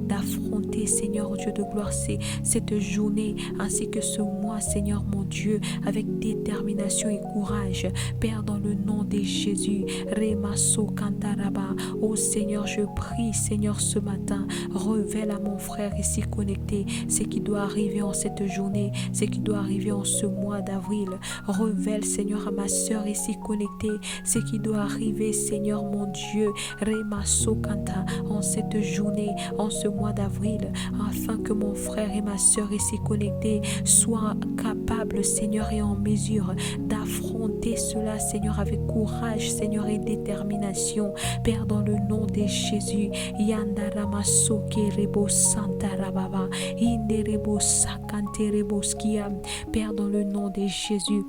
d'affronter, Seigneur, oh Dieu de gloire, cette journée ainsi que ce mois, Seigneur mon Dieu, avec détermination et courage. Père, dans le nom de Jésus, Remaso Kantaraba, oh Seigneur, je prie, Seigneur, ce matin, révèle à mon frère ici connecté ce qui doit arriver en cette journée, ce qui doit arriver en ce mois d'avril. Révèle, Seigneur, à ma soeur ici connectée ce qui doit arriver, Seigneur mon Dieu, Remaso Kanta, en cette journée, en ce mois d'avril, afin que mon frère et ma soeur ici connectés soient capables, Seigneur, et en mesure d'affronter cela, Seigneur, avec courage, Seigneur, et détermination. Père, dans le nom de Jésus, Yandaramaso Kerebo Santa Rababa, Inderebo Sakante Reboskia. Père, dans le nom de Jésus,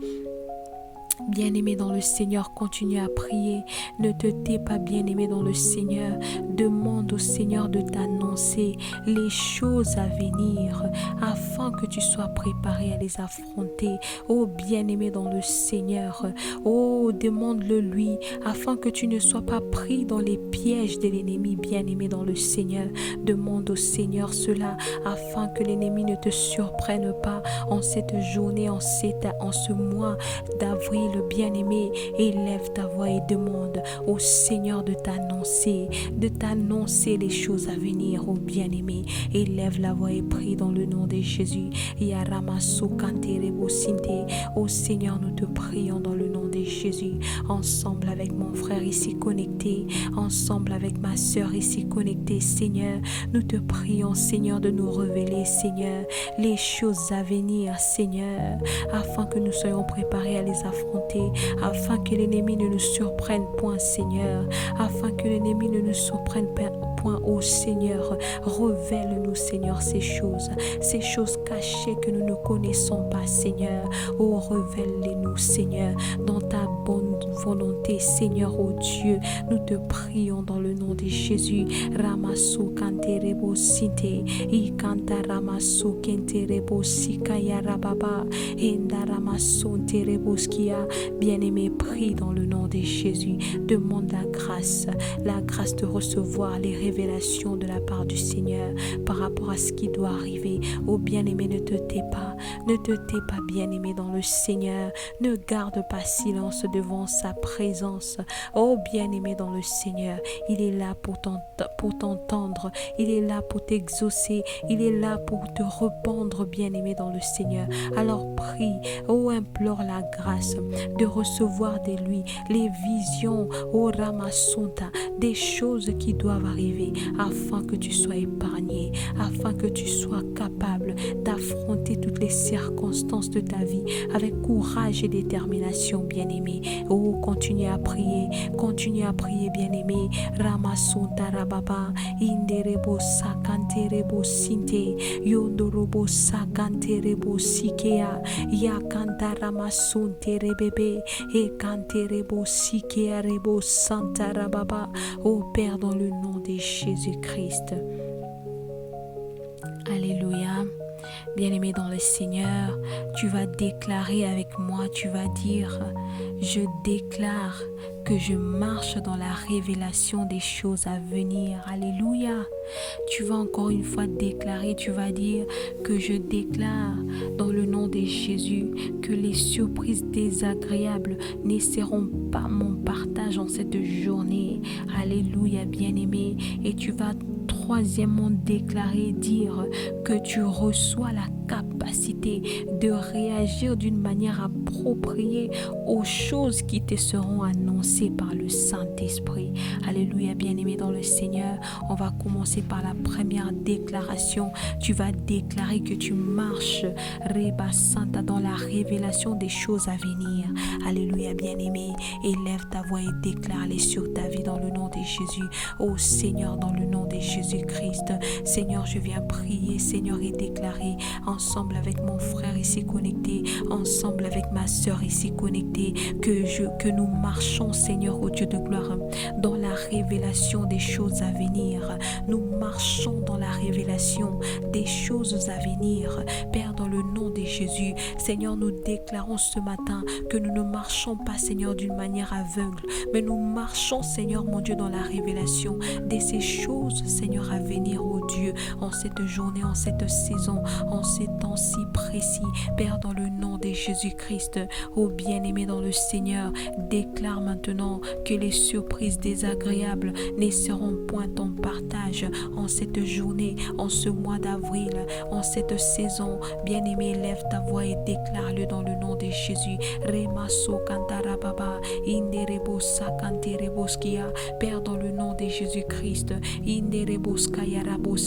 bien-aimé dans le Seigneur, continue à prier. Ne te tais pas, bien-aimé dans le Seigneur. Demande au Seigneur de t'annoncer les choses à venir afin que tu sois préparé à les affronter. Oh, bien-aimé dans le Seigneur. Oh, demande-le lui afin que tu ne sois pas pris dans les pièges de l'ennemi, bien-aimé dans le Seigneur. Demande au Seigneur cela afin que l'ennemi ne te surprenne pas en cette journée, en ce mois d'avril. Le bien-aimé, élève ta voix et demande au Seigneur de t'annoncer les choses à venir. Au bien-aimé, élève la voix et prie dans le nom de Jésus. Au Seigneur, nous te prions dans le nom de Jésus, ensemble avec mon frère ici connecté, ensemble avec ma soeur ici connectée. Seigneur, nous te prions, Seigneur, de nous révéler, Seigneur, les choses à venir, Seigneur, afin que nous soyons préparés à les affronter, afin que l'ennemi ne nous surprenne point, Seigneur, afin que l'ennemi ne nous surprenne point, ô Seigneur. Révèle-nous, Seigneur, ces choses cachées que nous ne connaissons pas, Seigneur. Oh, révèle-les-nous, Seigneur, dans ta bonne volonté, Seigneur, ô Dieu. Nous te prions dans le nom de Jésus. Ramasso kanterebo sinte, ikanta ramasso kenterebo sikaya rababa, enda ramasso terebo skia. Bien-aimé, prie dans le nom de Jésus. Demande la grâce de recevoir les révélations de la part du Seigneur par rapport à ce qui doit arriver. Oh bien-aimé, ne te tais pas, bien-aimé dans le Seigneur. Ne garde pas silence devant sa présence. Oh bien-aimé dans le Seigneur, il est là pour t'entendre, il est là pour t'exaucer, il est là pour te répandre, bien-aimé dans le Seigneur. Alors prie, oh implore la grâce de recevoir de lui les visions, oh Ramasunta, des choses qui doivent arriver afin que tu sois épargné, afin que tu sois capable d'affronter toutes les circonstances de ta vie avec courage et détermination, bien-aimé. Oh, continue à prier, bien-aimé. Ramasunta Rababa, Inderebo Sakanterebo Sinte, Yondorobo Sakanterebo Sikea, Yakanta Ramasunte Rebebe, Ekanterebo Sikea Rebo Santa Rababa. Oh Père, dans le nom de Jésus-Christ. Alléluia. Bien-aimé dans le Seigneur, tu vas déclarer avec moi, tu vas dire, je déclare que je marche dans la révélation des choses à venir. Alléluia. Tu vas encore une fois déclarer, tu vas dire que je déclare dans le nom de Jésus que les surprises désagréables ne seront pas mon partage en cette journée. Alléluia, bien-aimé. Et tu vas troisièmement déclarer, dire que tu reçois reçois la capacité de réagir d'une manière appropriée aux choses qui te seront annoncées par le Saint-Esprit. Alléluia, bien-aimé dans le Seigneur. On va commencer par la première déclaration. Tu vas déclarer que tu marches, Reba Santa, dans la révélation des choses à venir. Alléluia, bien-aimé. Élève ta voix et déclare-les sur ta vie dans le nom de Jésus. Oh Seigneur, dans le nom de Jésus-Christ. Seigneur, je viens prier, Seigneur, et déclarer ensemble avec mon frère ici connecté, ensemble avec ma sœur ici connectée, que nous marchons, Seigneur, au Dieu de gloire, dans la révélation des choses à venir. Nous marchons dans la révélation des choses à venir. Père, dans le nom de Jésus, Seigneur, nous déclarons ce matin que nous ne marchons pas, Seigneur, d'une manière aveugle, mais nous marchons, Seigneur, mon Dieu, dans la révélation de ces choses, Seigneur, à venir, oh Dieu, en cette journée, en cette saison, en ces temps si précis. Père, dans le nom de Jésus-Christ, oh bien-aimé dans le Seigneur, déclare maintenant que les surprises désagréables ne seront point ton partage en cette journée, en ce mois d'avril, en cette saison. Bien-aimé, lève ta voix et déclare-le dans le nom de Jésus. Remaso kantarababa, inderebosa kantereboskia. Père, dans le nom de Jésus-Christ, indereboskaya rabosente.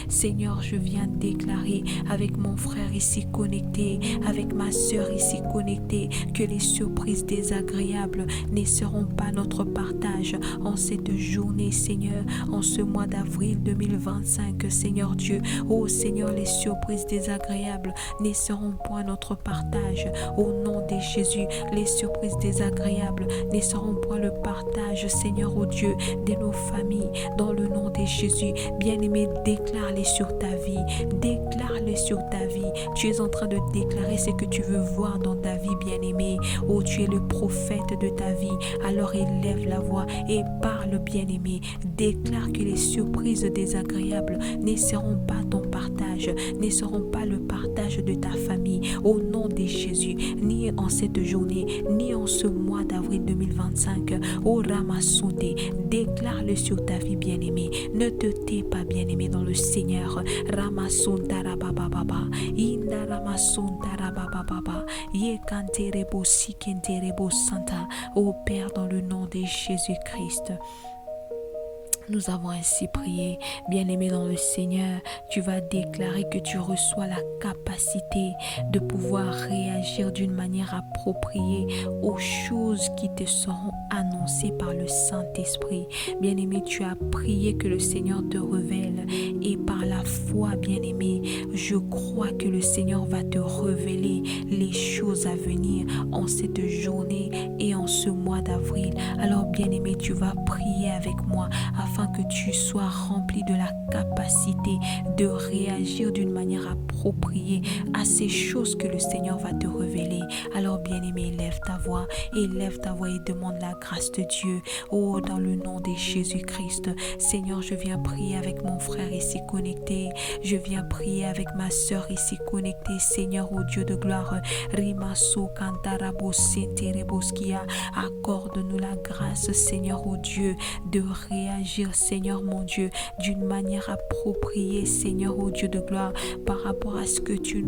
Seigneur, je viens déclarer avec mon frère ici connecté, avec ma sœur ici connectée, que les surprises désagréables ne seront pas notre partage en cette journée, Seigneur, en ce mois d'avril 2025, Seigneur Dieu. Oh Seigneur, les surprises désagréables ne seront point notre partage. Au nom de Jésus, les surprises désagréables ne seront point le partage, Seigneur, oh Dieu, de nos familles. Dans le nom de Jésus, bien-aimé, déclare-les sur ta vie. Déclare-les sur ta vie. Tu es en train de déclarer ce que tu veux voir dans ta vie, bien-aimé. Oh, tu es le prophète de ta vie. Alors élève la voix et parle, bien-aimé. Déclare que les surprises désagréables ne seront pas ton partage, ne seront pas le partage de ta famille. Au nom de Jésus, ni en cette journée, ni en ce mois d'avril 2025. Oh Ramasonde, déclare-le sur ta vie, bien-aimé. Ne te tais pas, bien-aimé, dans le Seigneur. Ramasonde Rabababa, Inda Ramasonde Rabababa, Yekanterebo Sikenterebo Santa. Oh Père, dans le nom de Jésus-Christ. Nous avons ainsi prié. Bien-aimé dans le Seigneur, tu vas déclarer que tu reçois la capacité de pouvoir réagir d'une manière appropriée aux choses qui te seront annoncées par le Saint-Esprit. Bien-aimé, tu as prié que le Seigneur te révèle et par la foi, bien-aimé, je crois que le Seigneur va te révéler les choses à venir en cette journée et en ce mois d'avril. Alors, bien-aimé, tu vas prier avec moi afin que tu sois rempli de la capacité de réagir d'une manière appropriée à ces choses que le Seigneur va te révéler. Alors bien-aimé, élève ta voix et demande la grâce de Dieu. Oh, dans le nom de Jésus-Christ, Seigneur, je viens prier avec mon frère ici connecté. Je viens prier avec ma sœur ici connectée. Seigneur, oh Dieu de gloire, Rimaso Kantarabo Sentereboskia, accorde-nous la grâce, Seigneur, oh Dieu, de réagir, Seigneur mon Dieu, d'une manière appropriée, Seigneur, oh Dieu de gloire, par rapport à ce que tu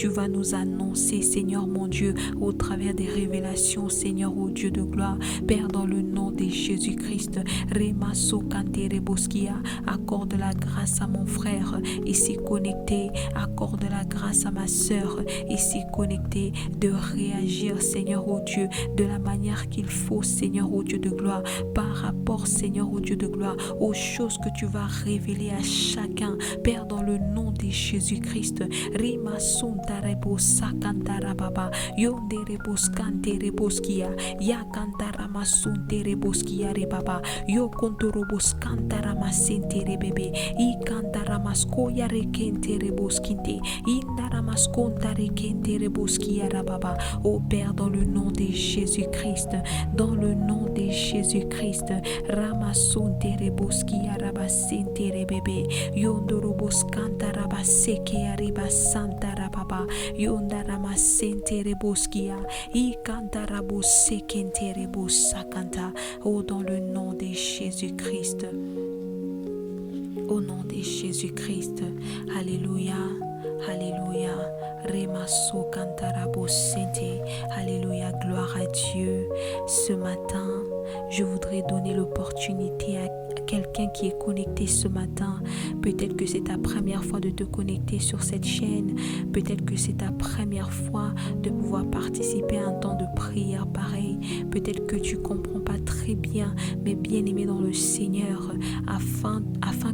vas nous annoncer, Seigneur mon Dieu, au travers des révélations, Seigneur, oh Dieu de gloire. Père, dans le nom de Jésus-Christ, Remaso Kantereboskia, accorde la grâce à mon frère ici connecté, accorde la grâce à ma sœur ici connectée de réagir, Seigneur, oh Dieu, de la manière qu'il faut, Seigneur, oh Dieu de gloire, par rapport, Seigneur, oh Dieu de gloire, aux choses que tu vas révéler à chacun. Père, dans le nom de Jésus-Christ, Rima Suntarebo Sakantarababa, Yonderebo Skantereboskia, Yakantarama Suntereboskia Rebaba, Yokontorobo Skantarama Senterebebe, Ikantaramascoya Rekentereboskinte, Indaramasconta Rekentereboskia Rababa. Ô Père, dans le nom de Jésus-Christ, dans le nom de Jésus-Christ, Ramasuntereboskia Rabasenterebebe, Yondoroboscanta Rabaseke Ariba Santa Rababa, Yondaramasentereboskia, Ikantarabossekenterebosakanta. Oh, dans le nom de Jésus-Christ. Au nom de Jésus-Christ. Alléluia. Alléluia. Remaso Kantarabo Sente. Alléluia. Gloire à Dieu. Ce matin, je voudrais donner l'opportunité à quelqu'un qui est connecté ce matin. Peut-être que c'est ta première fois de te connecter sur cette chaîne. Peut-être que c'est ta première fois de pouvoir participer à un temps de prière pareil. Peut-être que tu comprends pas très bien, mais bien aimé dans le Seigneur, afin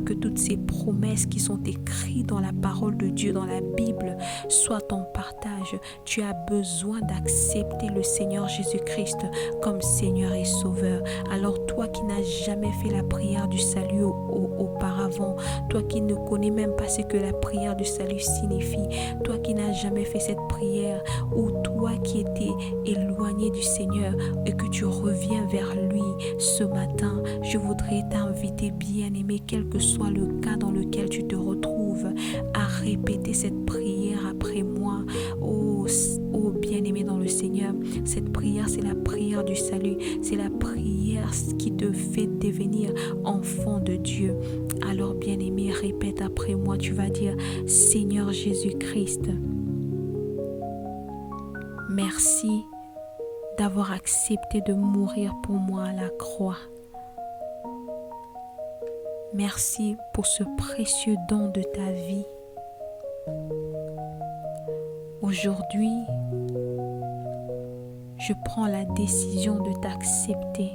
que toutes ces promesses qui sont écrites dans la parole de Dieu, dans la Bible, soient ton partage. Tu as besoin d'accepter le Seigneur Jésus-Christ comme Seigneur et Sauveur. Alors toi qui n'as jamais fait la prière du salut auparavant, toi qui ne connais même pas ce que la prière du salut signifie, toi qui n'as jamais fait cette prière, ou toi qui étais éloigné du Seigneur et que tu reviens vers lui ce matin, je voudrais t'inviter, bien-aimé, quel que soit le cas dans lequel tu te retrouves, à répéter cette prière après moi. Oh bien-aimé dans le Seigneur, cette prière, c'est la prière du salut, c'est la prière qui te fait devenir enfant de Dieu. Alors bien-aimé, répète après moi, tu vas dire: Seigneur Jésus-Christ, merci d'avoir accepté de mourir pour moi à la croix. Merci pour ce précieux don de ta vie. Aujourd'hui, je prends la décision de t'accepter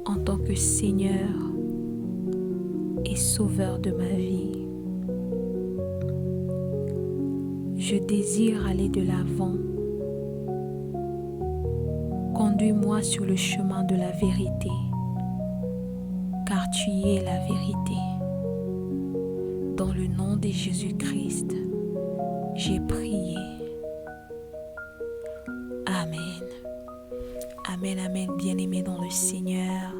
en tant que Seigneur et Sauveur de ma vie. Je désire aller de l'avant. Conduis-moi sur le chemin de la vérité, car tu es la vérité. Dans le nom de Jésus-Christ, j'ai prié. Amen. Amen, amen, bien-aimés dans le Seigneur.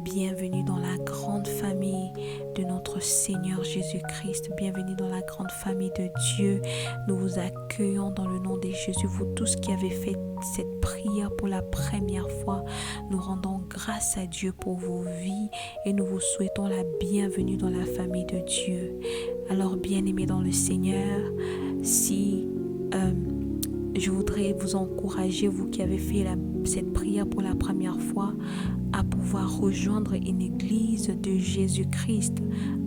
Bienvenue dans la grande famille de notre Seigneur Jésus-Christ. Bienvenue dans la grande famille de Dieu. Nous vous accueillons dans le nom de Jésus. Vous tous qui avez fait cette prière pour la première fois, nous rendons grâce à Dieu pour vos vies et nous vous souhaitons la bienvenue dans la famille de Dieu. Alors, bien-aimés dans le Seigneur, je voudrais vous encourager, vous qui avez fait cette prière pour la première fois, à pouvoir rejoindre une église de Jésus-Christ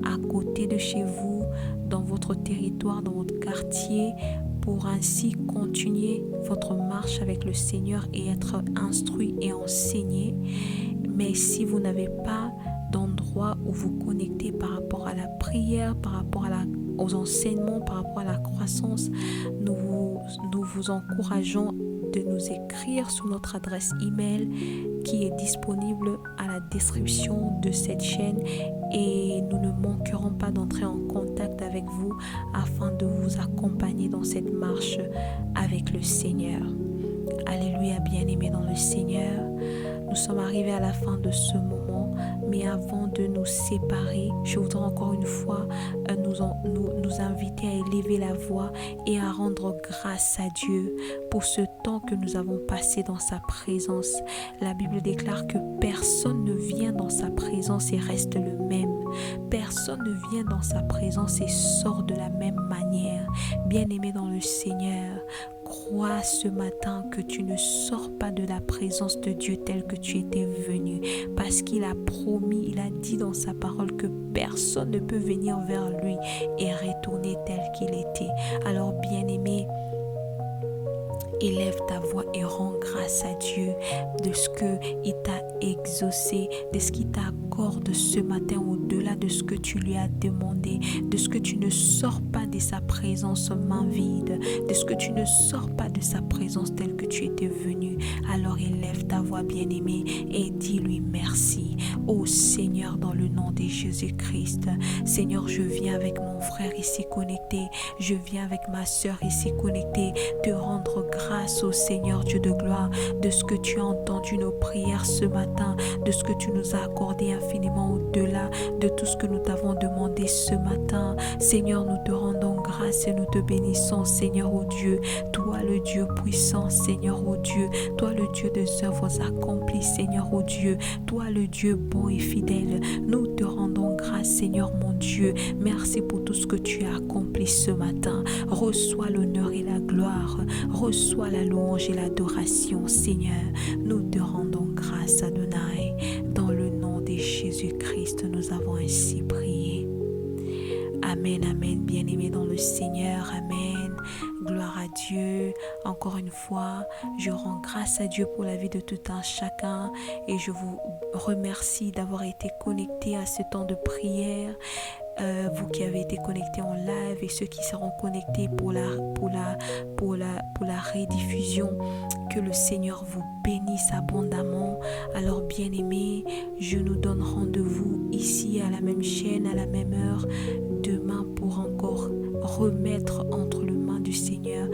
à côté de chez vous, dans votre territoire, dans votre quartier, pour ainsi continuer votre marche avec le Seigneur et être instruit et enseigné. Mais si vous n'avez pas d'endroit où vous connecter par rapport à la prière, par rapport aux enseignements, par rapport à la croissance, nous vous encourageons de nous écrire sur notre adresse email qui est disponible à la description de cette chaîne, et nous ne manquerons pas d'entrer en contact avec vous afin de vous accompagner dans cette marche avec le Seigneur. Alléluia, bien-aimés dans le Seigneur. Nous sommes arrivés à la fin de ce moment, mais avant de nous séparer, je voudrais encore une fois nous inviter à élever la voix et à rendre grâce à Dieu pour ce temps que nous avons passé dans sa présence. La Bible déclare que personne ne vient dans sa présence et reste le même. Personne ne vient dans sa présence et sort de la même manière. Bien-aimé dans le Seigneur, crois ce matin que tu ne sors pas de la présence de Dieu tel que tu étais venu, parce qu'il a promis, il a dit dans sa parole que personne ne peut venir vers lui et retourner tel qu'il était. Alors bien-aimé, élève ta voix et rends grâce à Dieu de ce qu'il t'a exaucé, de ce qu'il t'accorde ce matin au-delà de ce que tu lui as demandé, de ce que tu ne sors pas de sa présence main vide, de ce que tu ne sors pas de sa présence telle que tu étais venu. Alors élève ta voix, bien-aimé, et dis-lui merci. Ô Seigneur, dans le nom de Jésus-Christ, Seigneur, je viens avec mon frère ici connecté, je viens avec ma soeur ici connectée, te rendre grâce au Seigneur Dieu de gloire de ce que tu as entendu nos prières ce matin, de ce que tu nous as accordé infiniment au-delà de tout ce que nous t'avons demandé ce matin. Seigneur, nous te rendons grâce grâce et nous te bénissons, Seigneur, ô Dieu. Toi, le Dieu puissant, Seigneur, ô Dieu. Toi, le Dieu des œuvres accomplies, Seigneur, ô Dieu. Toi, le Dieu bon et fidèle. Nous te rendons grâce, Seigneur, mon Dieu. Merci pour tout ce que tu as accompli ce matin. Reçois l'honneur et la gloire. Reçois la louange et l'adoration, Seigneur. Nous te rendons grâce, Adonai. Dans le nom de Jésus-Christ, nous avons ainsi prié. Amen, amen, bien-aimés dans le Seigneur, amen. Gloire à Dieu. Encore une fois, je rends grâce à Dieu pour la vie de tout un chacun et je vous remercie d'avoir été connectés à ce temps de prière. Vous qui avez été connectés en live et ceux qui seront connectés pour la rediffusion, que le Seigneur vous bénisse abondamment. Alors bien-aimés, je nous donne rendez-vous ici à la même chaîne, à la même heure, demain pour encore remettre entre les mains du Seigneur